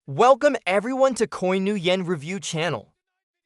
Welcome everyone to Coin New Yen Review channel.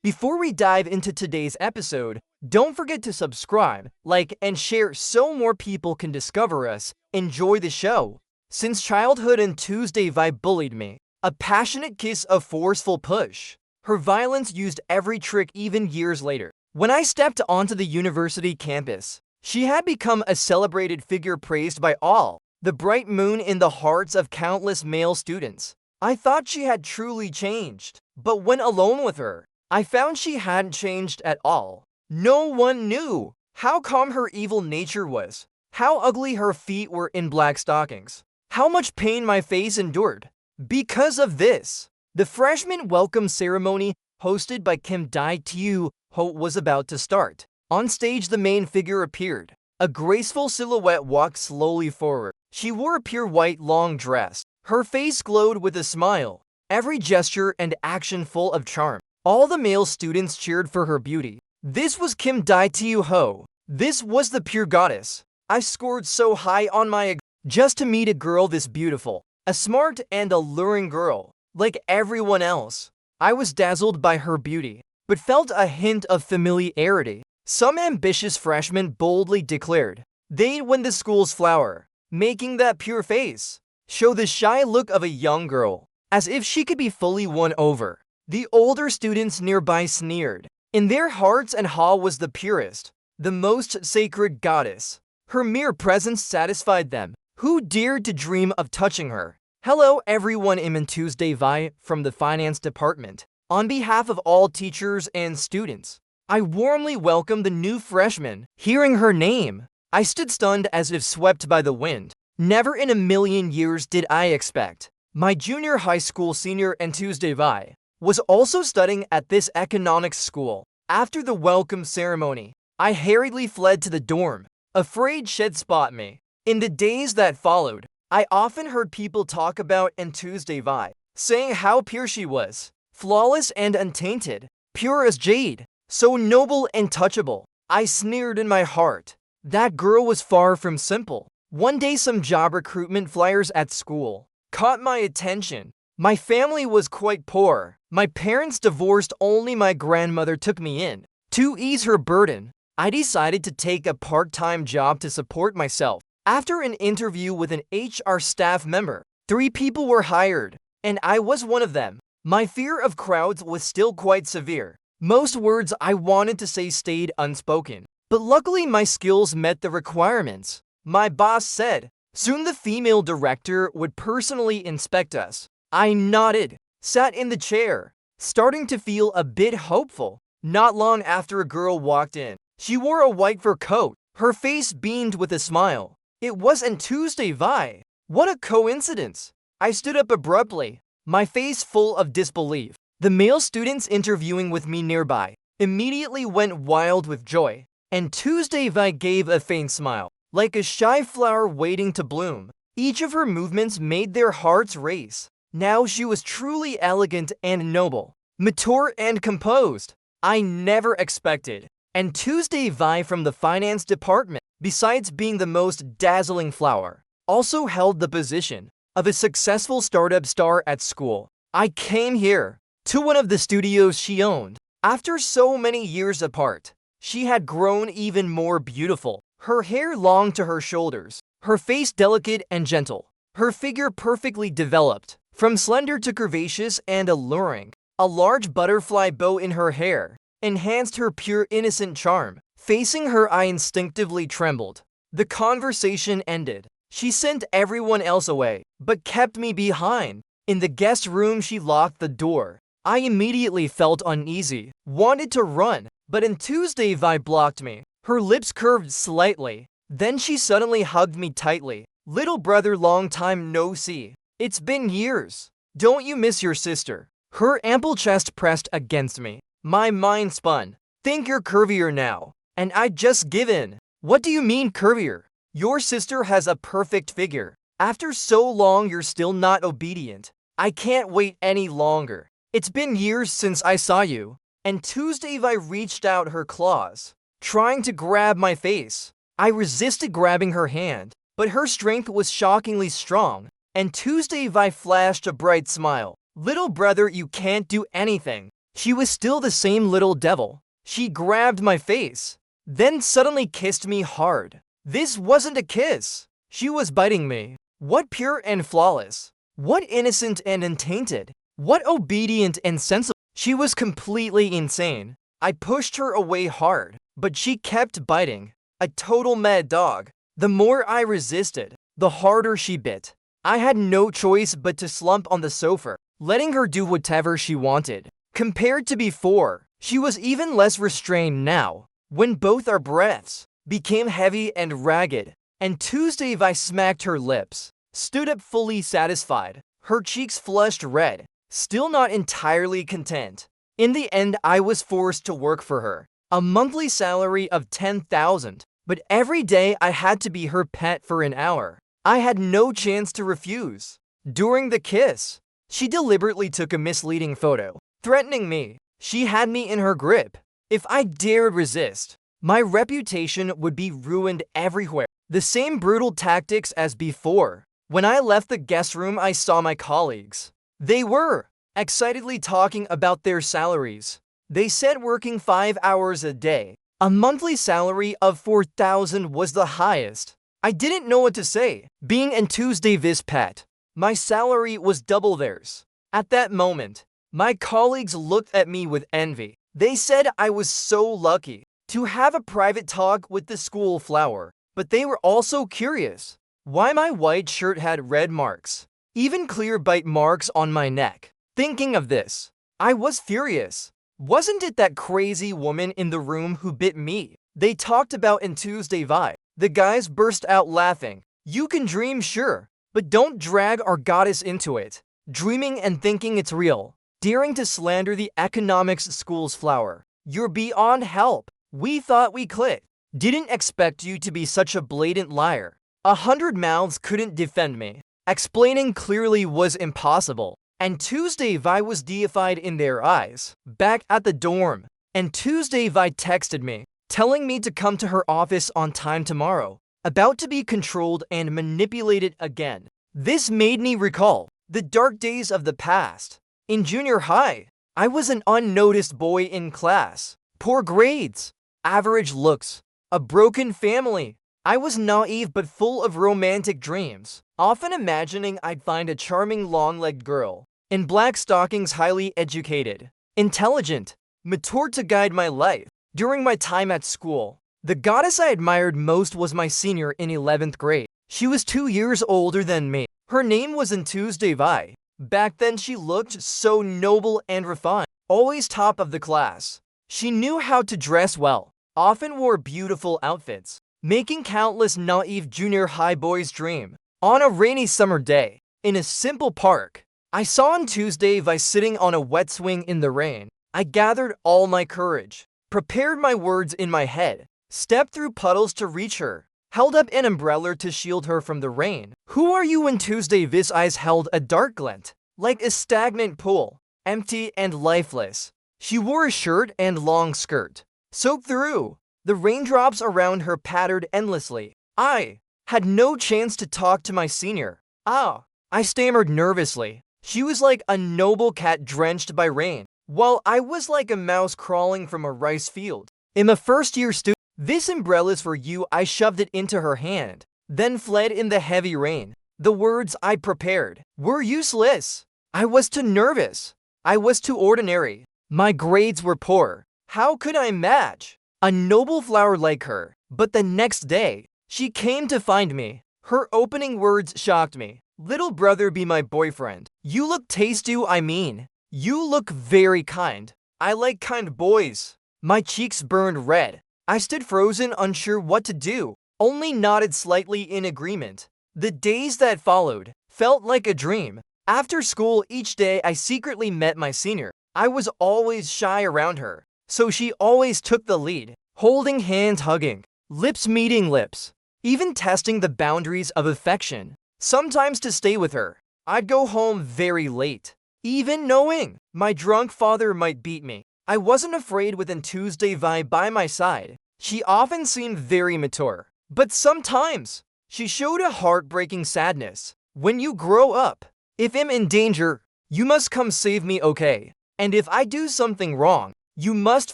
Before we dive into today's episode, don't forget to subscribe, like, and share so more people can discover us. Enjoy the show. Since childhood and Tuesday vibe bullied me. A passionate kiss, a forceful push. Her violence used every trick even years later. When I stepped onto the university campus, she had become a celebrated figure praised by all. The bright moon in the hearts of countless male students. I thought she had truly changed, but when alone with her, I found she hadn't changed at all. No one knew how calm her evil nature was, how ugly her feet were in black stockings, how much pain my face endured. Because of this, the freshman welcome ceremony hosted by Kim Dae-Tyu was about to start. On stage, the main figure appeared. A graceful silhouette walked slowly forward. She wore a pure white long dress. Her face glowed with a smile, every gesture and action full of charm. All the male students cheered for her beauty. This was Kim Dae-Tyu. This was the pure goddess. I scored so high on my just to meet a girl this beautiful, a smart and alluring girl. Like everyone else, I was dazzled by her beauty, but felt a hint of familiarity. Some ambitious freshmen boldly declared they'd win the school's flower, making that pure face show the shy look of a young girl, as if she could be fully won over. The older students nearby sneered. In their hearts, Ha was the purest, the most sacred goddess. Her mere presence satisfied them. Who dared to dream of touching her? Hello everyone, I'm Tuesday Vi from the finance department. On behalf of all teachers and students, I warmly welcome the new freshman. Hearing her name, I stood stunned as if swept by the wind. Never in a million years did I expect. My junior high school senior and Tuesday Vi was also studying at this economics school. After the welcome ceremony, I hurriedly fled to the dorm, afraid she'd spot me. In the days that followed, I often heard people talk about and Tuesday Vi, saying how pure she was, flawless and untainted, pure as jade, so noble and touchable. I sneered in my heart. That girl was far from simple. One day, some job recruitment flyers at school caught my attention. My family was quite poor. My parents divorced, only my grandmother took me in. To ease her burden, I decided to take a part-time job to support myself. After an interview with an HR staff member, 3 people were hired, and I was one of them. My fear of crowds was still quite severe. Most words I wanted to say stayed unspoken, but luckily my skills met the requirements. My boss said soon the female director would personally inspect us. I nodded, sat in the chair, starting to feel a bit hopeful. Not long after, a girl walked in. She wore a white fur coat. Her face beamed with a smile. It wasn't Tuesday Vi. What a coincidence. I stood up abruptly, my face full of disbelief. The male students interviewing with me nearby immediately went wild with joy, and Tuesday Vi gave a faint smile, like a shy flower waiting to bloom. Each of her movements made their hearts race. Now she was truly elegant and noble, mature and composed. I never expected. And Tuesday Vi from the finance department, besides being the most dazzling flower, also held the position of a successful startup star at school. I came here to one of the studios she owned. After so many years apart, she had grown even more beautiful. Her hair long to her shoulders, her face delicate and gentle, her figure perfectly developed, from slender to curvaceous and alluring. A large butterfly bow in her hair enhanced her pure innocent charm. Facing her, I instinctively trembled. The conversation ended. She sent everyone else away, but kept me behind. In the guest room, she locked the door. I immediately felt uneasy, wanted to run, but in Tuesday Vi blocked me. Her lips curved slightly. Then she suddenly hugged me tightly. Little brother, long time no see. It's been years. Don't you miss your sister? Her ample chest pressed against me. My mind spun. Think you're curvier now. And I'd just give in. What do you mean curvier? Your sister has a perfect figure. After so long, you're still not obedient. I can't wait any longer. It's been years since I saw you. And Tuesday Vi reached out her claws, trying to grab my face. I resisted grabbing her hand, but her strength was shockingly strong, and Tuesday Vi flashed a bright smile. Little brother, you can't do anything. She was still the same little devil. She grabbed my face, then suddenly kissed me hard. This wasn't a kiss. She was biting me. What pure and flawless. What innocent and untainted. What obedient and sensible. She was completely insane. I pushed her away hard, but she kept biting. A total mad dog. The more I resisted, the harder she bit. I had no choice but to slump on the sofa, letting her do whatever she wanted. Compared to before, she was even less restrained now, when both our breaths became heavy and ragged. And Tuesday Vi smacked her lips, stood up fully satisfied, her cheeks flushed red, still not entirely content. In the end, I was forced to work for her. A monthly salary of 10,000, but every day I had to be her pet for an hour. I had no chance to refuse. During the kiss, she deliberately took a misleading photo, threatening me. She had me in her grip. If I dared resist, my reputation would be ruined everywhere. The same brutal tactics as before. When I left the guest room, I saw my colleagues. They were excitedly talking about their salaries. They said working 5 hours a day, a monthly salary of 4,000 was the highest. I didn't know what to say. Being in Tuesday Vi's pet, my salary was double theirs. At that moment, my colleagues looked at me with envy. They said I was so lucky to have a private talk with the school flower, but they were also curious why my white shirt had red marks, even clear bite marks on my neck. Thinking of this, I was furious. Wasn't it that crazy woman in the room who bit me? They talked about in Tuesday Vi. The guys burst out laughing. You can dream, sure, but don't drag our goddess into it. Dreaming and thinking it's real. Daring to slander the economics school's flower. You're beyond help. We thought we clicked. Didn't expect you to be such a blatant liar. 100 mouths couldn't defend me. Explaining clearly was impossible. And Tuesday Vi was deified in their eyes. Back at the dorm, and Tuesday Vi texted me, telling me to come to her office on time tomorrow. About to be controlled and manipulated again. This made me recall the dark days of the past. In junior high, I was an unnoticed boy in class. Poor grades, average looks, a broken family. I was naive but full of romantic dreams, often imagining I'd find a charming long-legged girl in black stockings, highly educated, intelligent, mature to guide my life. During my time at school, the goddess I admired most was my senior in 11th grade. She was 2 years older than me. Her name was Tuesday Vi. Back then she looked so noble and refined, always top of the class. She knew how to dress well, often wore beautiful outfits, making countless naive junior high boys dream. On a rainy summer day, in a simple park, I saw Tuesday Vi sitting on a wet swing in the rain. I gathered all my courage, prepared my words in my head, stepped through puddles to reach her, held up an umbrella to shield her from the rain. Who are you? When Tuesday Vi's eyes held a dark glint, like a stagnant pool, empty and lifeless. She wore a shirt and long skirt, soaked through. The raindrops around her pattered endlessly. I had no chance to talk to my senior. I stammered nervously. She was like a noble cat drenched by rain, while I was like a mouse crawling from a rice field. I'm a first-year student. This umbrella's for you. I shoved it into her hand, then fled in the heavy rain. The words I prepared were useless. I was too nervous. I was too ordinary. My grades were poor. How could I match a noble flower like her? But the next day, she came to find me. Her opening words shocked me. Little brother, be my boyfriend. You look tasty, I mean. You look very kind. I like kind boys. My cheeks burned red. I stood frozen, unsure what to do, only nodded slightly in agreement. The days that followed felt like a dream. After school each day, I secretly met my senior. I was always shy around her, so she always took the lead, holding hands, hugging, lips meeting lips, even testing the boundaries of affection. Sometimes to stay with her, I'd go home very late, even knowing my drunk father might beat me. I wasn't afraid with Tuesday Vi by my side. She often seemed very mature, but sometimes she showed a heartbreaking sadness. When you grow up, if I'm in danger, You must come save me, okay? And if I do something wrong, you must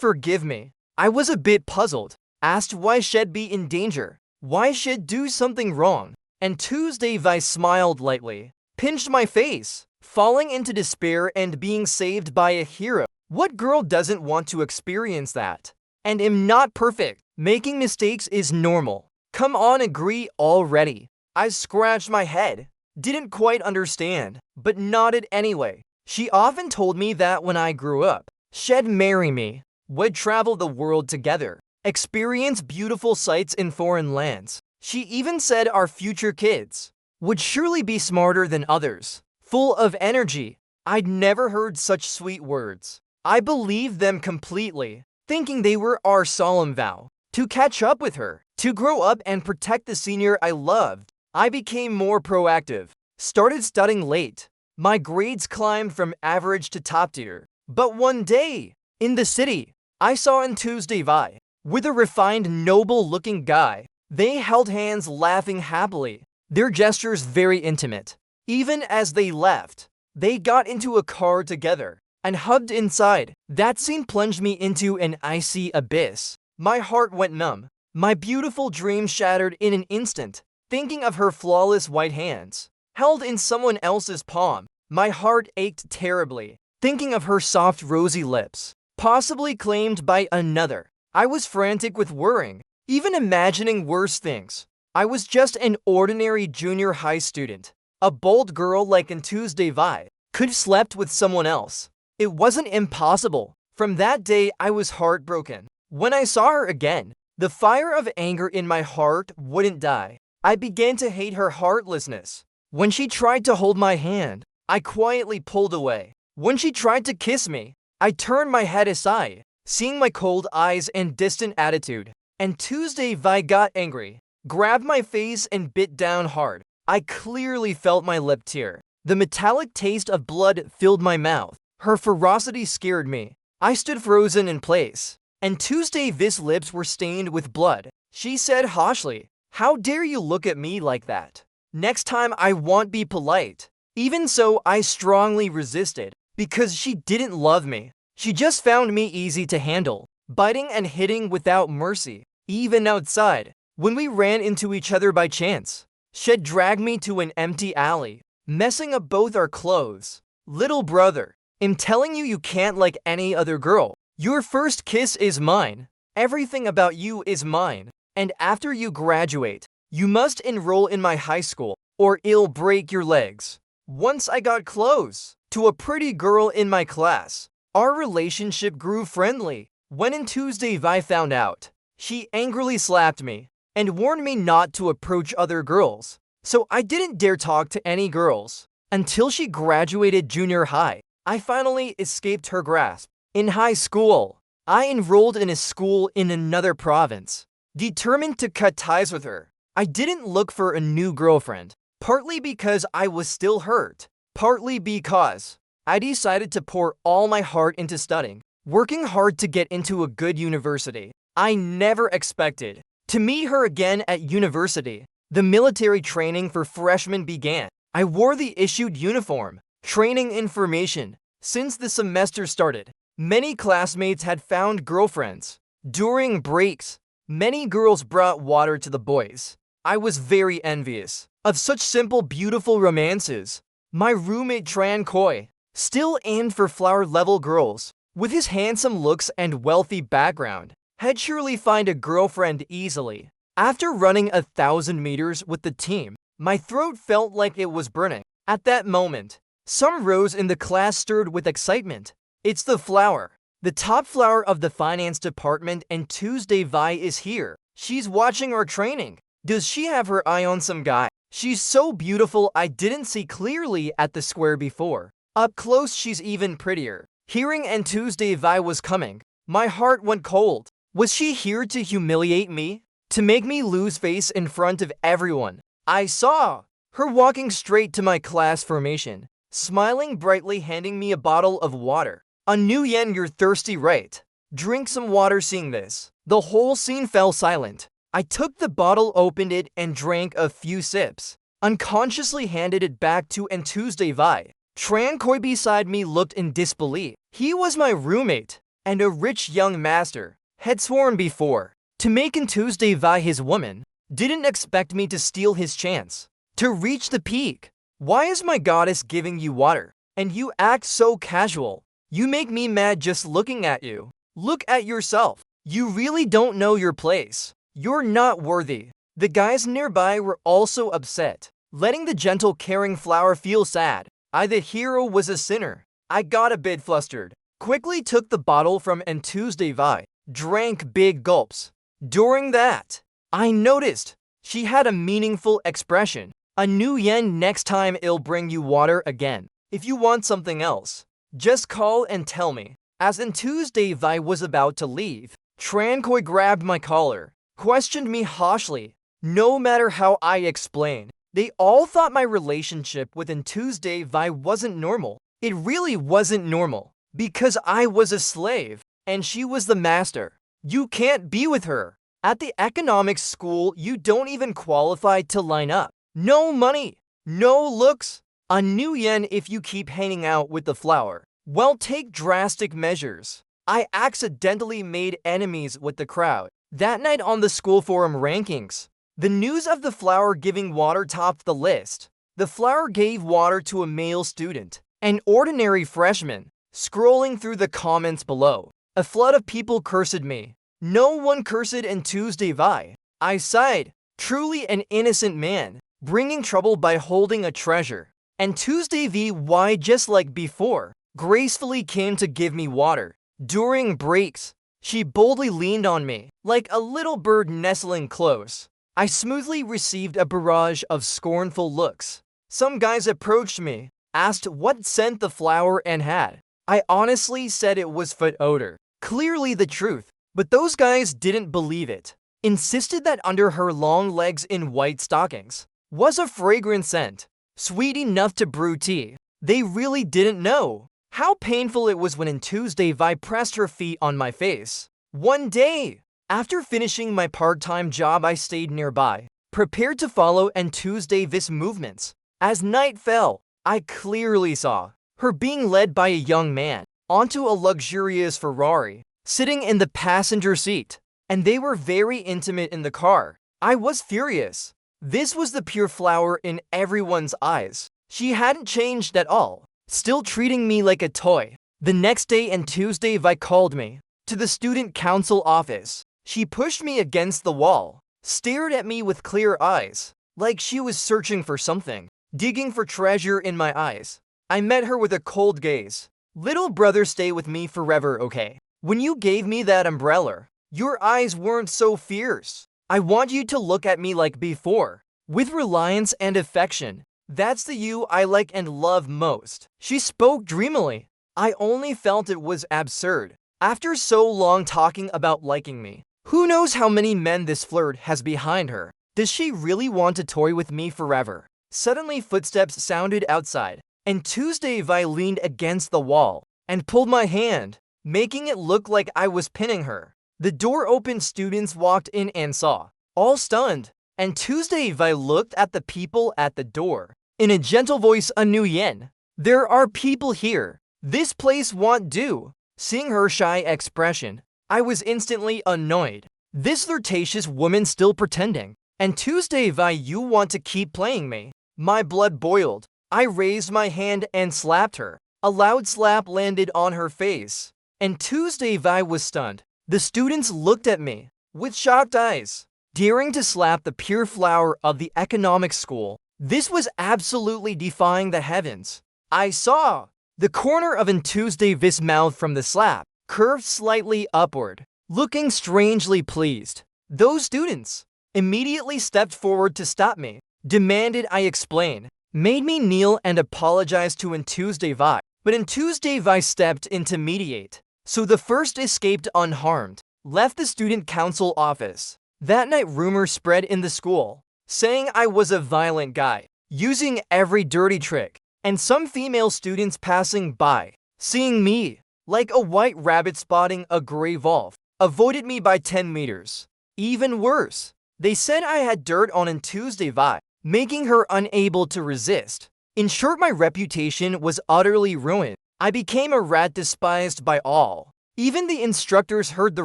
forgive me. I was a bit puzzled, asked why she'd be in danger, why she'd do something wrong, and Tuesday Vi smiled lightly, pinched my face, falling into despair and being saved by a hero. What girl doesn't want to experience that? And am not perfect. Making mistakes is normal. Come on, agree already. I scratched my head, didn't quite understand, but nodded anyway. She often told me that when I grew up, she'd marry me, would travel the world together, experience beautiful sights in foreign lands. She even said our future kids would surely be smarter than others, full of energy. I'd never heard such sweet words. I believed them completely, thinking they were our solemn vow to catch up with her, to grow up and protect the senior I loved. I became more proactive, started studying late. My grades climbed from average to top tier. But one day, in the city, I saw in Tuesday Vi with a refined, noble-looking guy. They held hands, laughing happily, their gestures very intimate. Even as they left, they got into a car together and hugged inside. That scene plunged me into an icy abyss. My heart went numb. My beautiful dream shattered in an instant. Thinking of her flawless white hands, held in someone else's palm, my heart ached terribly. Thinking of her soft rosy lips, possibly claimed by another, I was frantic with worrying, even imagining worse things. I was just an ordinary junior high student. A bold girl like in Tuesday Vi could have slept with someone else. It wasn't impossible. From that day, I was heartbroken. When I saw her again, the fire of anger in my heart wouldn't die. I began to hate her heartlessness. When she tried to hold my hand, I quietly pulled away. When she tried to kiss me, I turned my head aside, seeing my cold eyes and distant attitude. And Tuesday Vi got angry, grabbed my face and bit down hard. I clearly felt my lip tear. The metallic taste of blood filled my mouth. Her ferocity scared me. I stood frozen in place. And Tuesday Vi's lips were stained with blood. She said harshly, "How dare you look at me like that? Next time I won't be polite." Even so, I strongly resisted, because she didn't love me. She just found me easy to handle, biting and hitting without mercy. Even outside, when we ran into each other by chance, she'd drag me to an empty alley, messing up both our clothes. "Little brother, I'm telling you, you can't like any other girl. Your first kiss is mine. Everything about you is mine. And after you graduate, you must enroll in my high school, or it'll break your legs." Once I got close to a pretty girl in my class. Our relationship grew friendly. When in Tuesday Vi found out, she angrily slapped me and warned me not to approach other girls. So I didn't dare talk to any girls until she graduated junior high. I finally escaped her grasp. In high school, I enrolled in a school in another province, determined to cut ties with her. I didn't look for a new girlfriend, partly because I was still hurt, partly because I decided to pour all my heart into studying, working hard to get into a good university. I never expected to meet her again at university. The military training for freshmen began. I wore the issued uniform, training information. Since the semester started, many classmates had found girlfriends. During breaks, many girls brought water to the boys. I was very envious of such simple, beautiful romances. My roommate Tran Koi still aimed for flower-level girls. With his handsome looks and wealthy background, had surely find a girlfriend easily. After running 1,000 meters with the team, my throat felt like it was burning. At that moment, some rose in the class stirred with excitement. "It's the flower, the top flower of the finance department, and Tuesday Vi is here. She's watching our training. Does she have her eye on some guy? She's so beautiful I didn't see clearly at the square before. Up close she's even prettier." Hearing and Tuesday Vi was coming, my heart went cold. Was she here to humiliate me? To make me lose face in front of everyone? I saw her walking straight to my class formation, smiling brightly, handing me a bottle of water. "A new yen, you're thirsty, right? Drink some water." Seeing this, the whole scene fell silent. I took the bottle, opened it, and drank a few sips. Unconsciously handed it back to and Tuesday Vi Tran Koi beside me looked in disbelief. He was my roommate, and a rich young master, had sworn before, to make in Tuesday Vi his woman, didn't expect me to steal his chance, to reach the peak. Why is my goddess giving you water, and you act so casual? You make me mad just looking at you. Look at yourself. You really don't know your place. You're not worthy. The guys nearby were also upset, letting the gentle caring flower feel sad. I, the hero, was a sinner. I got a bit flustered, quickly took the bottle from and Tuesday Vi, drank big gulps. During that, I noticed she had a meaningful expression. A new yen. Next time I'll bring you water again. If you want something else, just call and tell me. As in Tuesday Vi was about to leave, Tran Koi grabbed my collar, questioned me harshly. No matter how I explained, they all thought my relationship with Tuesday Vi wasn't normal. It really wasn't normal, because I was a slave, and she was the master. You can't be with her. At the economics school, you don't even qualify to line up. No money, no looks. A new yen if you keep hanging out with the flower. Well, take drastic measures. I accidentally made enemies with the crowd. That night on the school forum rankings, the news of the flower giving water topped the list. The flower gave water to a male student, an ordinary freshman. Scrolling through the comments below, a flood of people cursed me. No one cursed in Tuesday Vi. I sighed. Truly an innocent man, bringing trouble by holding a treasure. And Tuesday Vi, just like before, gracefully came to give me water. During breaks, she boldly leaned on me, like a little bird nestling close. I smoothly received a barrage of scornful looks. Some guys approached me, asked what scent the flower and had. I honestly said it was foot odor. Clearly the truth, but those guys didn't believe it. Insisted that under her long legs in white stockings was a fragrant scent, sweet enough to brew tea. They really didn't know how painful it was when Tuesday Vi pressed her feet on my face. One day, after finishing my part-time job, I stayed nearby, prepared to follow Tuesday Vi's movements. As night fell, I clearly saw her being led by a young man onto a luxurious Ferrari, sitting in the passenger seat, and they were very intimate in the car. I was furious. This was the pure flower in everyone's eyes. She hadn't changed at all, still treating me like a toy. The next day Tuesday Vi called me to the student council office. She pushed me against the wall, stared at me with clear eyes, like she was searching for something, digging for treasure in my eyes. I met her with a cold gaze. Little brother, stay with me forever, okay? When you gave me that umbrella, your eyes weren't so fierce. I want you to look at me like before, with reliance and affection. That's the you I like and love most. She spoke dreamily. I only felt it was absurd. After so long talking about liking me, who knows how many men this flirt has behind her? Does she really want to toy with me forever? Suddenly footsteps sounded outside, and Tuesday Vi leaned against the wall and pulled my hand, making it look like I was pinning her. The door opened, students walked in and saw, all stunned, and Tuesday Vi looked at the people at the door. In a gentle voice, a new yen. There are people here. This place won't do. Seeing her shy expression, I was instantly annoyed. This flirtatious woman still pretending. And Tuesday Vi, you want to keep playing me? My blood boiled. I raised my hand and slapped her. A loud slap landed on her face, and Tuesday Vi was stunned. The students looked at me with shocked eyes, daring to slap the pure flower of the economics school. This was absolutely defying the heavens. I saw the corner of Tuesday Vi's mouth from the slap curved slightly upward, looking strangely pleased. Those students immediately stepped forward to stop me, demanded I explain, made me kneel and apologize to Tuesday Vi. But Tuesday Vi stepped in to mediate, so the first escaped unharmed, left the student council office. That night rumors spread in the school, saying I was a violent guy, using every dirty trick, and some female students passing by, seeing me like a white rabbit spotting a gray wolf, avoided me by 10 meters. Even worse, they said I had dirt on Tuesday Vi, making her unable to resist. In short, my reputation was utterly ruined. I became a rat despised by all. Even the instructors heard the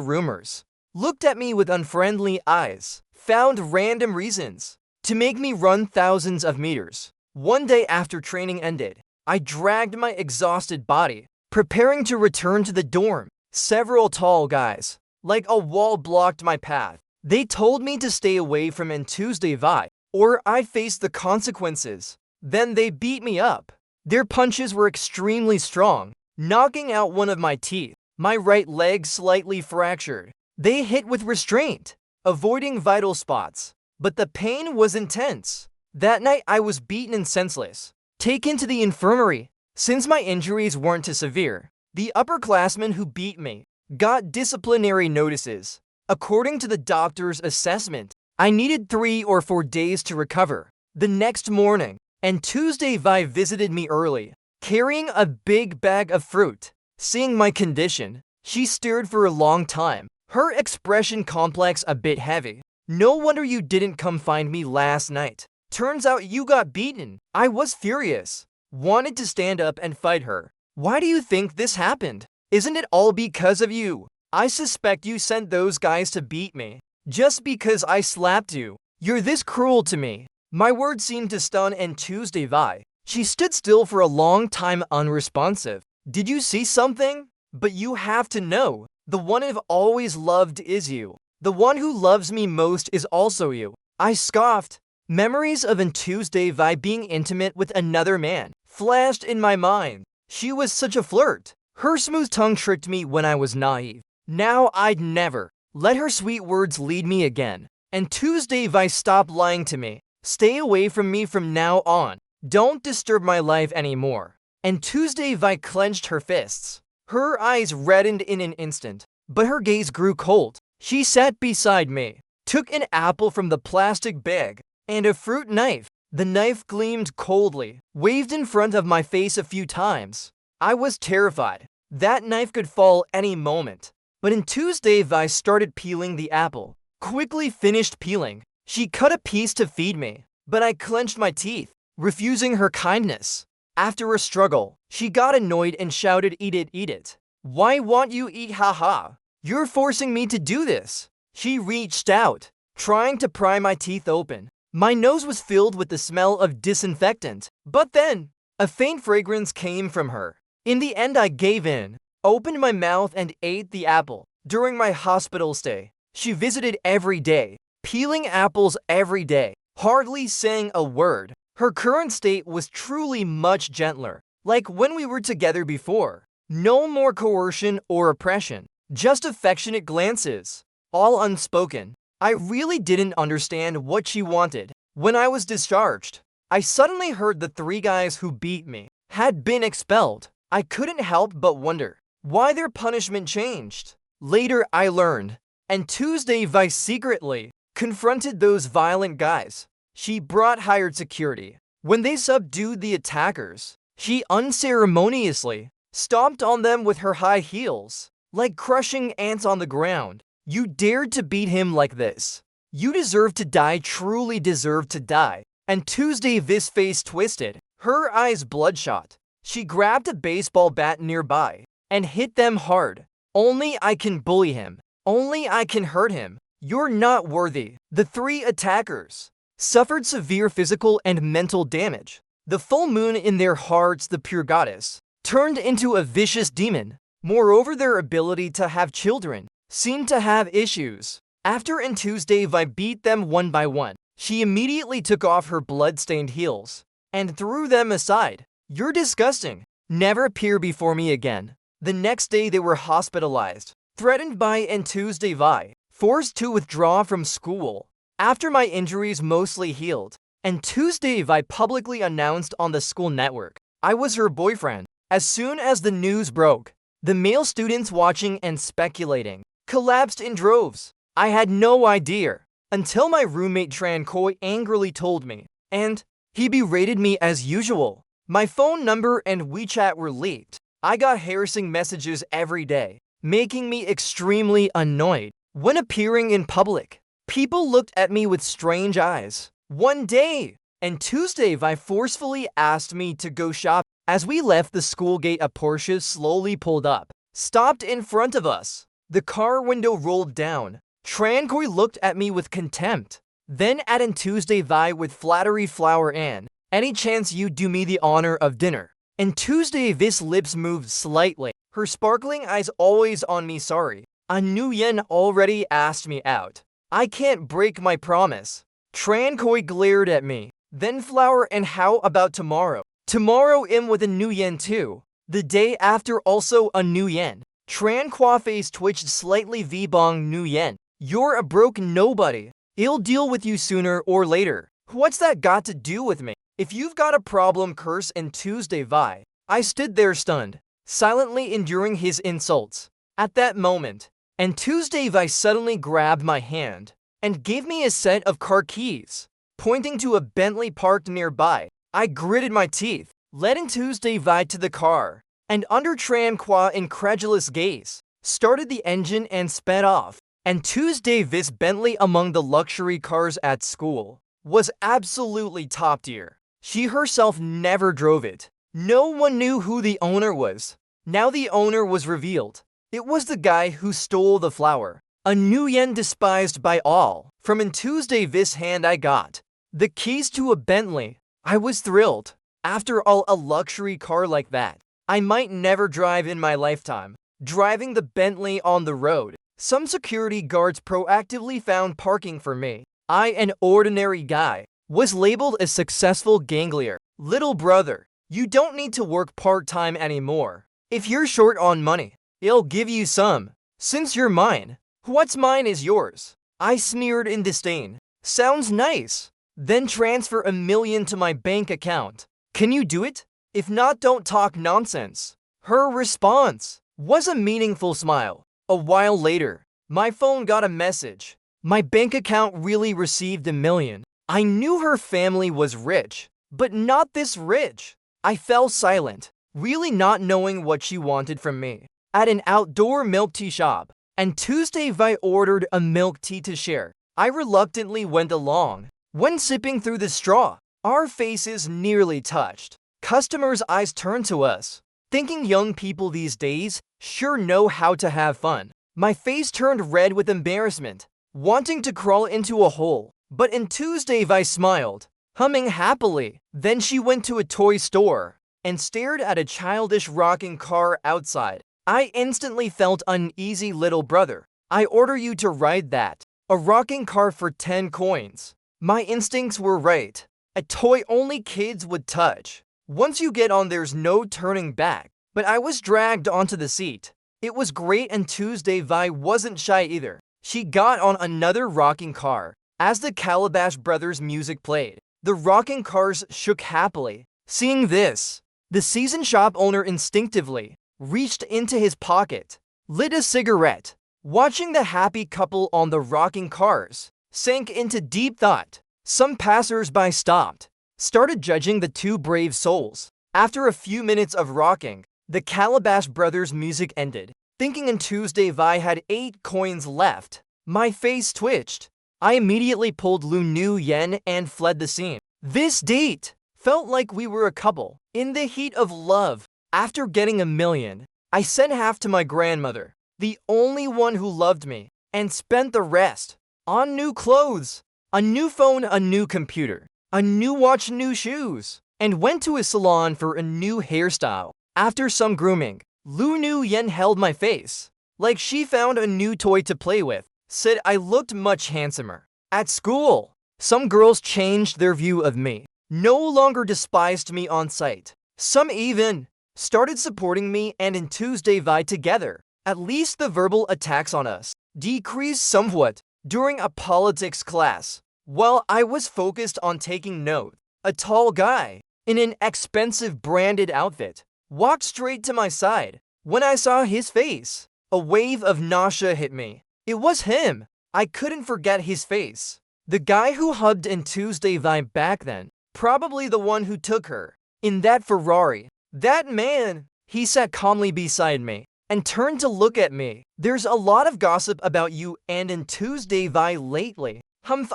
rumors, looked at me with unfriendly eyes, found random reasons to make me run thousands of meters. One day after training ended, I dragged my exhausted body, preparing to return to the dorm. Several tall guys, like a wall, blocked my path. They told me to stay away from Tuesday Vi, or I'd face the consequences. Then they beat me up. Their punches were extremely strong, knocking out one of my teeth. My right leg slightly fractured. They hit with restraint, avoiding vital spots, but the pain was intense. That night I was beaten and senseless, taken to the infirmary. Since my injuries weren't too severe, the upperclassmen who beat me got disciplinary notices. According to the doctor's assessment, I needed 3 or 4 days to recover. The next morning, and Tuesday Vi visited me early, carrying a big bag of fruit. Seeing my condition, she stared for a long time, her expression complex, a bit heavy. No wonder you didn't come find me last night. Turns out you got beaten. I was furious, wanted to stand up and fight her. Why do you think this happened? Isn't it all because of you? I suspect you sent those guys to beat me, just because I slapped you. You're this cruel to me. My words seemed to stun and Tuesday Vi. She stood still for a long time, unresponsive. Did you see something? But you have to know, the one I've always loved is you. The one who loves me most is also you. I scoffed. Memories of Tuesday Vi being intimate with another man flashed in my mind. She was such a flirt. Her smooth tongue tricked me when I was naive. Now I'd never let her sweet words lead me again. And Tuesday Vi, stop lying to me. Stay away from me from now on. Don't disturb my life anymore. And Tuesday Vi clenched her fists. Her eyes reddened in an instant, but her gaze grew cold. She sat beside me, took an apple from the plastic bag, and a fruit knife. The knife gleamed coldly, waved in front of my face a few times. I was terrified. That knife could fall any moment. But Tuesday Vi started peeling the apple. Quickly finished peeling. She cut a piece to feed me, but I clenched my teeth, refusing her kindness. After a struggle, she got annoyed and shouted, "Eat it, eat it. Why won't you eat, haha? You're forcing me to do this." She reached out, trying to pry my teeth open. My nose was filled with the smell of disinfectant. But then, a faint fragrance came from her. In the end, I gave in, opened my mouth and ate the apple. During my hospital stay, she visited every day, peeling apples every day, hardly saying a word. Her current state was truly much gentler, like when we were together before. No more coercion or oppression, just affectionate glances, all unspoken. I really didn't understand what she wanted. When I was discharged, I suddenly heard the 3 guys who beat me had been expelled. I couldn't help but wonder why their punishment changed. Later I learned, and Tuesday Vi secretly confronted those violent guys. She brought hired security. When they subdued the attackers, she unceremoniously stomped on them with her high heels, like crushing ants on the ground. You dared to beat him like this. You deserve to die, truly deserve to die. And Tuesday Vi's face twisted, her eyes bloodshot. She grabbed a baseball bat nearby and hit them hard. Only I can bully him. Only I can hurt him. You're not worthy. The 3 attackers suffered severe physical and mental damage. The full moon in their hearts, the pure goddess, turned into a vicious demon. Moreover, their ability to have children seemed to have issues. After Tuesday Vi beat them one by one, she immediately took off her blood-stained heels and threw them aside. You're disgusting. Never appear before me again. The next day they were hospitalized, threatened by Tuesday Vi, forced to withdraw from school. After my injuries mostly healed, Tuesday Vi publicly announced on the school network I was her boyfriend. As soon as the news broke, the male students watching and speculating collapsed in droves. I had no idea until my roommate Tran Koi angrily told me, and he berated me as usual. My phone number and WeChat were leaked. I got harassing messages every day, making me extremely annoyed. When appearing in public, people looked at me with strange eyes. One day, and Tuesday Vi forcefully asked me to go shop. As we left the school gate, a Porsche slowly pulled up, stopped in front of us. The car window rolled down. Trankoi looked at me with contempt, then at Tuesday Vi with flattery. Flower Ann, any chance you do me the honor of dinner? And Tuesday Vi's lips moved slightly, her sparkling eyes always on me. Sorry, Liu Ruyan already asked me out. I can't break my promise. Trankoi glared at me. Then Flower, and how about tomorrow? Tomorrow I'm with Liu Ruyan too. The day after also Liu Ruyan. Tranquoi's face twitched slightly. Vbong Liu Ruyan, you're a broke nobody. I'll deal with you sooner or later. What's that got to do with me? If you've got a problem, curse. And Tuesday Vi. I stood there stunned, silently enduring his insults. At that moment, and Tuesday Vi suddenly grabbed my hand and gave me a set of car keys, pointing to a Bentley parked nearby. I gritted my teeth, led Tuesday Vi to the car, and under Tranquois' incredulous gaze, started the engine and sped off. And Tuesday Vi's Bentley, among the luxury cars at school, was absolutely top tier. She herself never drove it. No one knew who the owner was. Now the owner was revealed. It was the guy who stole the flower. Liu Ruyan, despised by all. From Tuesday Vi's hand I got the keys to a Bentley. I was thrilled. After all, a luxury car like that I might never drive in my lifetime. Driving the Bentley on the road, some security guards proactively found parking for me. I, an ordinary guy, was labeled a successful gangster. Little brother, you don't need to work part-time anymore. If you're short on money, I'll give you some. Since you're mine, what's mine is yours. I sneered in disdain. Sounds nice. Then transfer $1 million to my bank account. Can you do it? If not, don't talk nonsense. Her response was a meaningful smile. A while later, my phone got a message. My bank account really received $1 million. I knew her family was rich, but not this rich. I fell silent, really not knowing what she wanted from me. At an outdoor milk tea shop, and Tuesday Vi ordered a milk tea to share. I reluctantly went along. When sipping through the straw, our faces nearly touched. Customers' eyes turned to us, thinking young people these days sure know how to have fun. My face turned red with embarrassment, wanting to crawl into a hole. But Tuesday Vi smiled, humming happily. Then she went to a toy store and stared at a childish rocking car outside. I instantly felt uneasy. Little brother, I order you to ride that. A rocking car for 10 coins. My instincts were right. A toy only kids would touch. Once you get on, there's no turning back. But I was dragged onto the seat. It was great, and Tuesday Vi wasn't shy either. She got on another rocking car. As the Calabash Brothers music played, the rocking cars shook happily. Seeing this, the seasoned shop owner instinctively reached into his pocket, lit a cigarette. Watching the happy couple on the rocking cars, sank into deep thought. Some passers-by stopped, started judging the two brave souls. After a few minutes of rocking, the Calabash Brothers music ended. Thinking Tuesday Vi had 8 coins left, my face twitched. I immediately pulled Liu Ruyan and fled the scene. This date felt like we were a couple in the heat of love. After getting $1 million, I sent half to my grandmother, the only one who loved me, and spent the rest on new clothes, a new phone, a new computer, a new watch, new shoes, and went to a salon for a new hairstyle. After some grooming, Liu Ruyan held my face like she found a new toy to play with, said I looked much handsomer. At school, some girls changed their view of me, no longer despised me on sight. Some even started supporting me and Tuesday Vi together. At least the verbal attacks on us decreased somewhat. During a politics class, while I was focused on taking note, a tall guy in an expensive branded outfit walked straight to my side. When I saw his face, a wave of nausea hit me. It was him. I couldn't forget his face. The guy who hugged Tuesday Vi back then, probably the one who took her in that Ferrari. That man, he sat calmly beside me and turned to look at me. There's a lot of gossip about you and Tuesday Vi lately.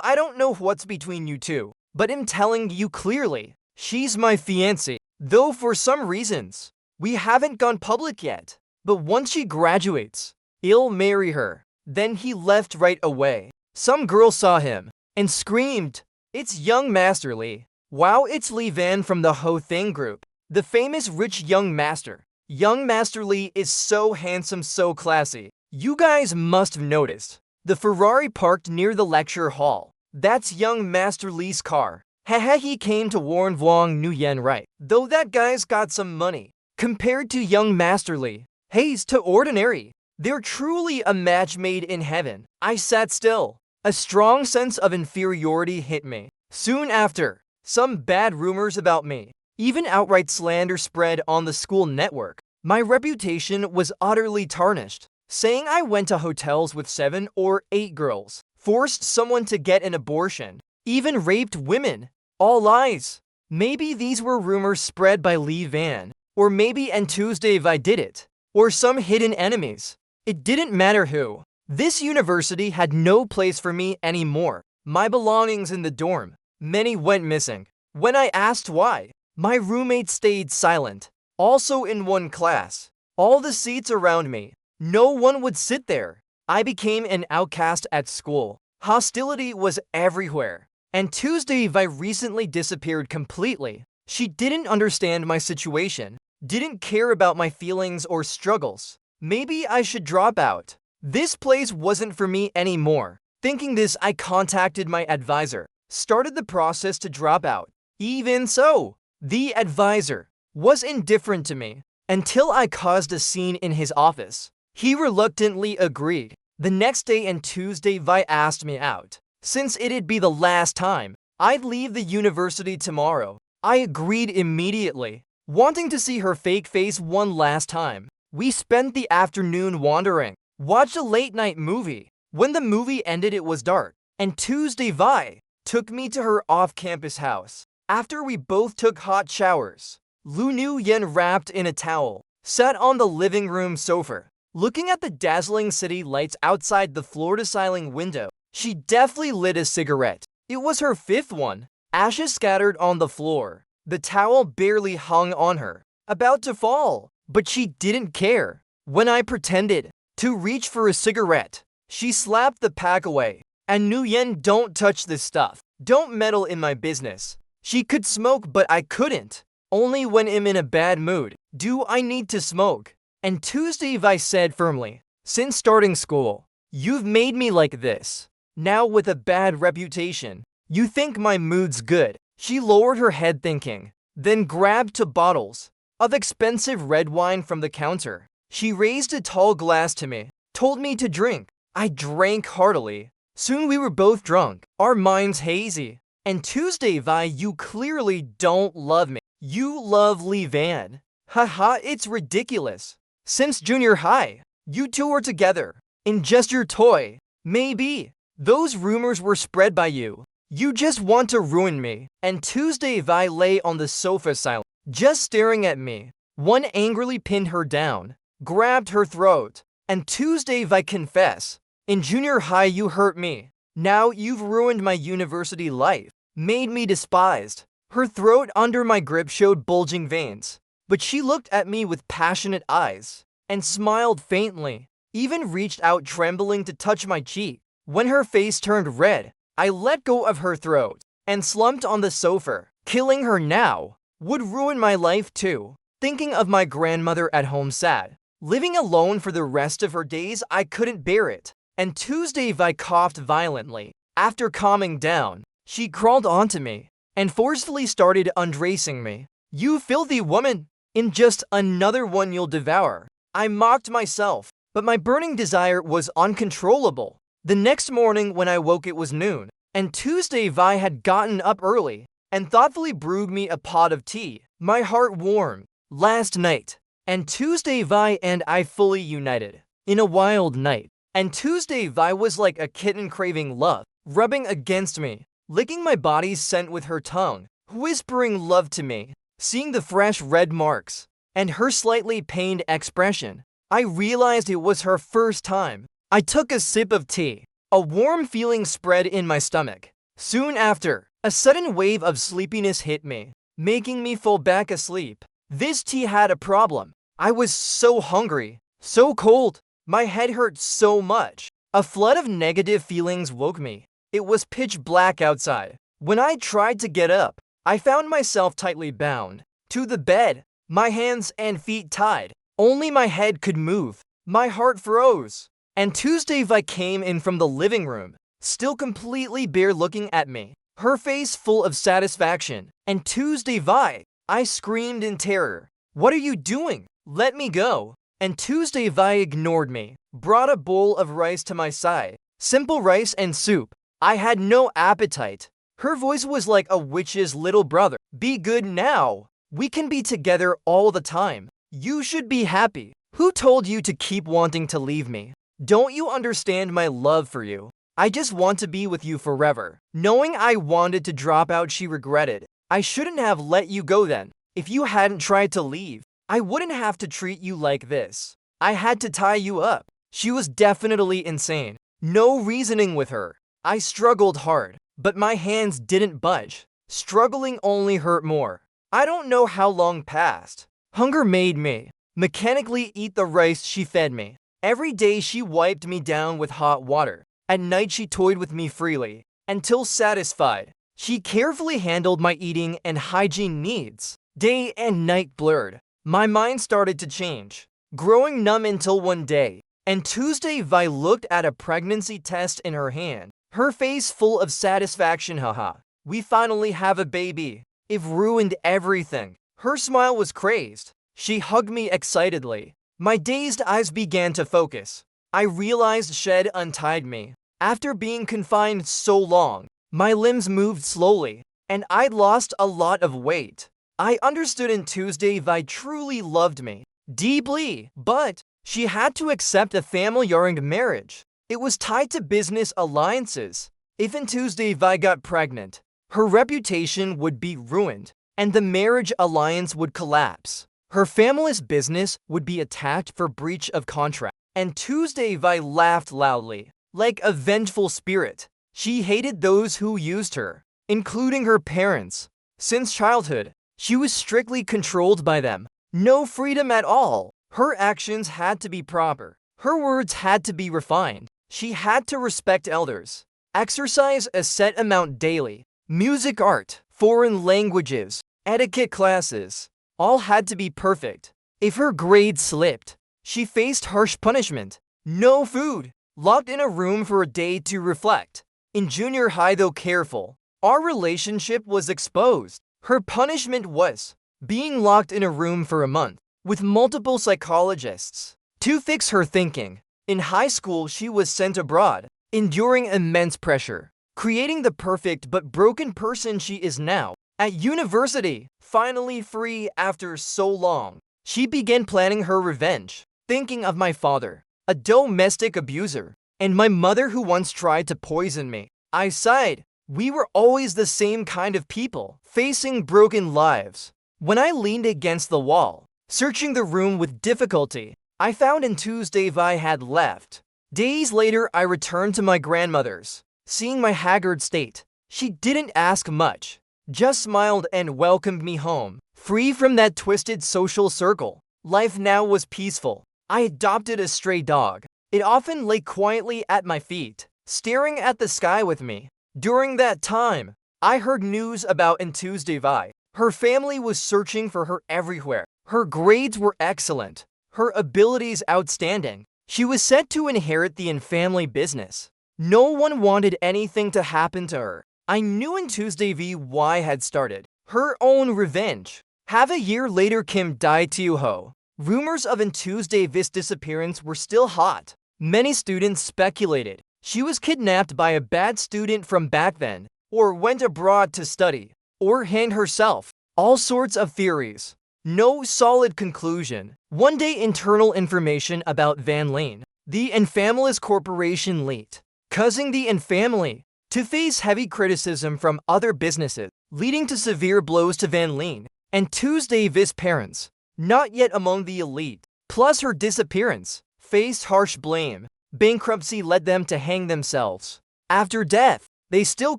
I don't know what's between you two. but I'm telling you clearly, she's my fiancée. Though for some reasons, we haven't gone public yet. But once she graduates, I'll marry her. Then he left right away. Some girl saw him and screamed, "It's young Master Lee." Wow, it's Lee Van from the Ho Thing group. The famous rich young master. Young Master Lee is so handsome, so classy. You guys must have noticed. The Ferrari parked near the lecture hall. That's young Master Lee's car. Haha, he came to warn Wang Nuyen, right? Though that guy's got some money. Compared to young Master Lee, he's too ordinary. They're truly a match made in heaven. I sat still. A strong sense of inferiority hit me. Soon after, some bad rumors about me, even outright slander, spread on the school network. My reputation was utterly tarnished, saying I went to hotels with 7 or 8 girls, forced someone to get an abortion, even raped women. All lies. Maybe these were rumors spread by Lee Van, or maybe on Tuesday I did it, or some hidden enemies. It didn't matter who. This university had no place for me anymore. My belongings in the dorm, many went missing. When I asked why, my roommate stayed silent. Also in one class, all the seats around me, no one would sit there. I became an outcast at school. Hostility was everywhere. And Tuesday I recently disappeared completely. She didn't understand my situation, didn't care about my feelings or struggles. Maybe I should drop out. This place wasn't for me anymore. Thinking this, I contacted my advisor, started the process to drop out. Even so, the advisor was indifferent to me until I caused a scene in his office. He reluctantly agreed. The next day and Tuesday Vi asked me out. Since it'd be the last time, I'd leave the university tomorrow. I agreed immediately, wanting to see her fake face one last time. We spent the afternoon wandering, watched a late-night movie. When the movie ended, it was dark, and Tuesday Vi took me to her off-campus house. After we both took hot showers, Liu Ruyan, wrapped in a towel, sat on the living room sofa, looking at the dazzling city lights outside the floor-to-ceiling window. She deftly lit a cigarette. It was her 5th one. Ashes scattered on the floor. The towel barely hung on her, about to fall, but she didn't care. When I pretended to reach for a cigarette, she slapped the pack away. And Nguyen, don't touch this stuff. Don't meddle in my business. She could smoke, but I couldn't. Only when I'm in a bad mood do I need to smoke. And Tuesday Vi said firmly, since starting school, you've made me like this. Now with a bad reputation, you think my mood's good. She lowered her head thinking, then grabbed 2 bottles of expensive red wine from the counter. She raised a tall glass to me, told me to drink. I drank heartily. Soon we were both drunk, our minds hazy. And Tuesday Vi, you clearly don't love me. You love Lee Van. Haha, it's ridiculous. Since junior high, you two were together. In just your toy. Maybe. Those rumors were spread by you. You just want to ruin me. And Tuesday Vi lay on the sofa silent, just staring at me. One angrily pinned her down, grabbed her throat. And Tuesday Vi confess, in junior high you hurt me. Now you've ruined my university life, made me despised. Her throat under my grip showed bulging veins, but she looked at me with passionate eyes and smiled faintly, even reached out trembling to touch my cheek. When her face turned red, I let go of her throat and slumped on the sofa. Killing her now would ruin my life too. Thinking of my grandmother at home sad, living alone for the rest of her days, I couldn't bear it. And Tuesday Vi coughed violently. After calming down, she crawled onto me and forcefully started undressing me. You filthy woman! In just another one you'll devour. I mocked myself, but my burning desire was uncontrollable. The next morning when I woke it was noon, and Tuesday Vi had gotten up early and thoughtfully brewed me a pot of tea. My heart warmed. Last night, and Tuesday Vi and I fully united in a wild night. And Tuesday Vi was like a kitten craving love, rubbing against me, licking my body's scent with her tongue, whispering love to me. Seeing the fresh red marks and her slightly pained expression, I realized it was her first time. I took a sip of tea. A warm feeling spread in my stomach. Soon after, A sudden wave of sleepiness hit me, making me fall back asleep. This tea had a problem. I was so hungry, so cold, my head hurt so much. A flood of negative feelings woke me. It was pitch black outside. When I tried to get up, I found myself tightly bound to the bed, my hands and feet tied. Only my head could move. My heart froze. And Tuesday Vi came in from the living room, still completely bare, looking at me, her face full of satisfaction. And Tuesday Vi, I screamed in terror. What are you doing? Let me go. And Tuesday Vi ignored me, brought a bowl of rice to my side. Simple rice and soup. I had no appetite. Her voice was like a witch's little brother. Be good now. We can be together all the time. You should be happy. Who told you to keep wanting to leave me? Don't you understand my love for you? I just want to be with you forever. Knowing I wanted to drop out, she regretted. I shouldn't have let you go then. If you hadn't tried to leave, I wouldn't have to treat you like this. I had to tie you up. She was definitely insane. No reasoning with her. I struggled hard, but my hands didn't budge. Struggling only hurt more. I don't know how long passed. Hunger made me mechanically eat the rice she fed me. Every day she wiped me down with hot water. At night she toyed with me freely. Until satisfied, she carefully handled my eating and hygiene needs. Day and night blurred. My mind started to change, growing numb until one day. And Tuesday Vi looked at a pregnancy test in her hand, her face full of satisfaction. Haha, we finally have a baby. It ruined everything. Her smile was crazed. She hugged me excitedly. My dazed eyes began to focus. I realized Shed untied me. After being confined so long, my limbs moved slowly, and I'd lost a lot of weight. I understood in Tuesday Vi truly loved me deeply, but she had to accept a family-oriented marriage. It was tied to business alliances. If in Tuesday Vi got pregnant, her reputation would be ruined, and the marriage alliance would collapse. Her family's business would be attacked for breach of contract. And Tuesday Vi laughed loudly, like a vengeful spirit. She hated those who used her, including her parents. Since childhood, she was strictly controlled by them. No freedom at all. Her actions had to be proper. Her words had to be refined. She had to respect elders, exercise a set amount daily. Music, art, foreign languages, etiquette classes, all had to be perfect. If her grades slipped, she faced harsh punishment. No food, locked in a room for a day to reflect. In junior high, though careful, our relationship was exposed. Her punishment was being locked in a room for a month with multiple psychologists to fix her thinking. In high school, she was sent abroad, enduring immense pressure, creating the perfect but broken person she is now. At university, finally free after so long, she began planning her revenge, thinking of my father, a domestic abuser, and my mother who once tried to poison me. I sighed. We were always the same kind of people, facing broken lives. When I leaned against the wall, searching the room with difficulty, I found in Tuesday Vi had left. Days later, I returned to my grandmother's. Seeing my haggard state, she didn't ask much, just smiled and welcomed me home. Free from that twisted social circle, life now was peaceful. I adopted a stray dog. It often lay quietly at my feet, staring at the sky with me. During that time, I heard news about Tuesday Vi. Her family was searching for her everywhere. Her grades were excellent, her abilities outstanding. She was set to inherit the family business. No one wanted anything to happen to her. I knew in Tuesday Vi had started her own revenge. Half a year later, Kim died to Ho. Rumors of Tuesday Vi's disappearance were still hot. Many students speculated she was kidnapped by a bad student from back then, or went abroad to study, or hanged herself. All sorts of theories. No solid conclusion. One day, internal information about Van Lane, the infamous corporation, leaked, causing the family to face heavy criticism from other businesses, leading to severe blows to Van Lane and Tuesday Vi's parents, not yet among the elite. Plus, her disappearance faced harsh blame. Bankruptcy led them to hang themselves. After death, they still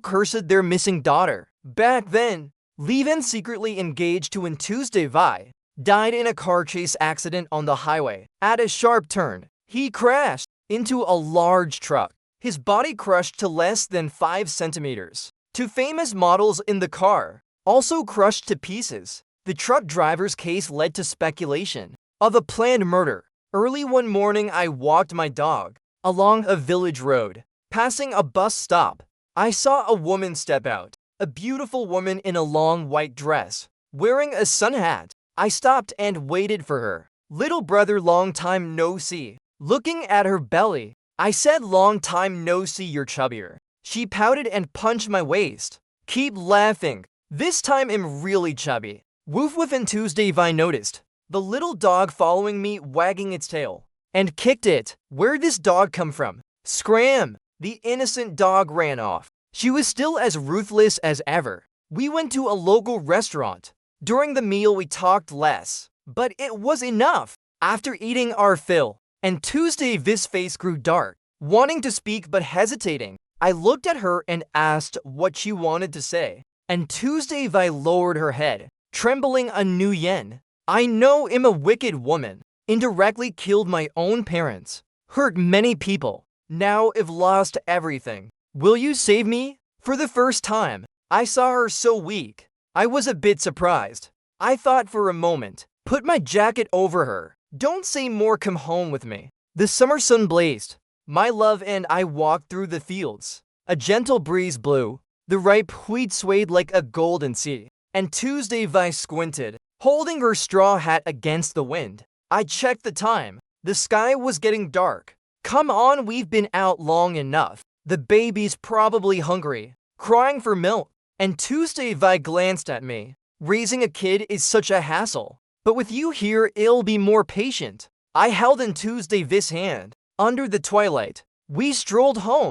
cursed their missing daughter. Back then, Liu secretly engaged to Tuesday Vi, died in a car chase accident on the highway. At a sharp turn, he crashed into a large truck. His body crushed to less than 5 centimeters. Two famous models in the car also crushed to pieces. The truck driver's case led to speculation of a planned murder. Early one morning, I walked my dog along a village road. Passing a bus stop, I saw a woman step out. A beautiful woman in a long white dress, wearing a sun hat. I stopped and waited for her. Little brother, long time no see. Looking at her belly, I said, long time no see, you're chubbier. She pouted and punched my waist. Keep laughing. This time I'm really chubby. Woof woof. And Tuesday Vi noticed the little dog following me, wagging its tail, and kicked it. Where'd this dog come from? Scram! The innocent dog ran off. She was still as ruthless as ever. We went to a local restaurant. During the meal, we talked less, but it was enough. After eating our fill, and Tuesday Vi's face grew dark, wanting to speak but hesitating. I looked at her and asked what she wanted to say, and Tuesday Vi lowered her head, trembling. A new yen. I know I'm a wicked woman. Indirectly killed my own parents. Hurt many people. Now I've lost everything. Will you save me? For the first time, I saw her so weak. I was a bit surprised. I thought for a moment. Put my jacket over her. Don't say more, come home with me. The summer sun blazed. My love and I walked through the fields. A gentle breeze blew. The ripe wheat swayed like a golden sea. And Tuesday Vi squinted, holding her straw hat against the wind. I checked the time. The sky was getting dark. Come on, we've been out long enough. The baby's probably hungry, crying for milk. And Tuesday Vi glanced at me. Raising a kid is such a hassle. But with you here, it'll be more patient. I held in Tuesday Vi's hand. Under the twilight, we strolled home.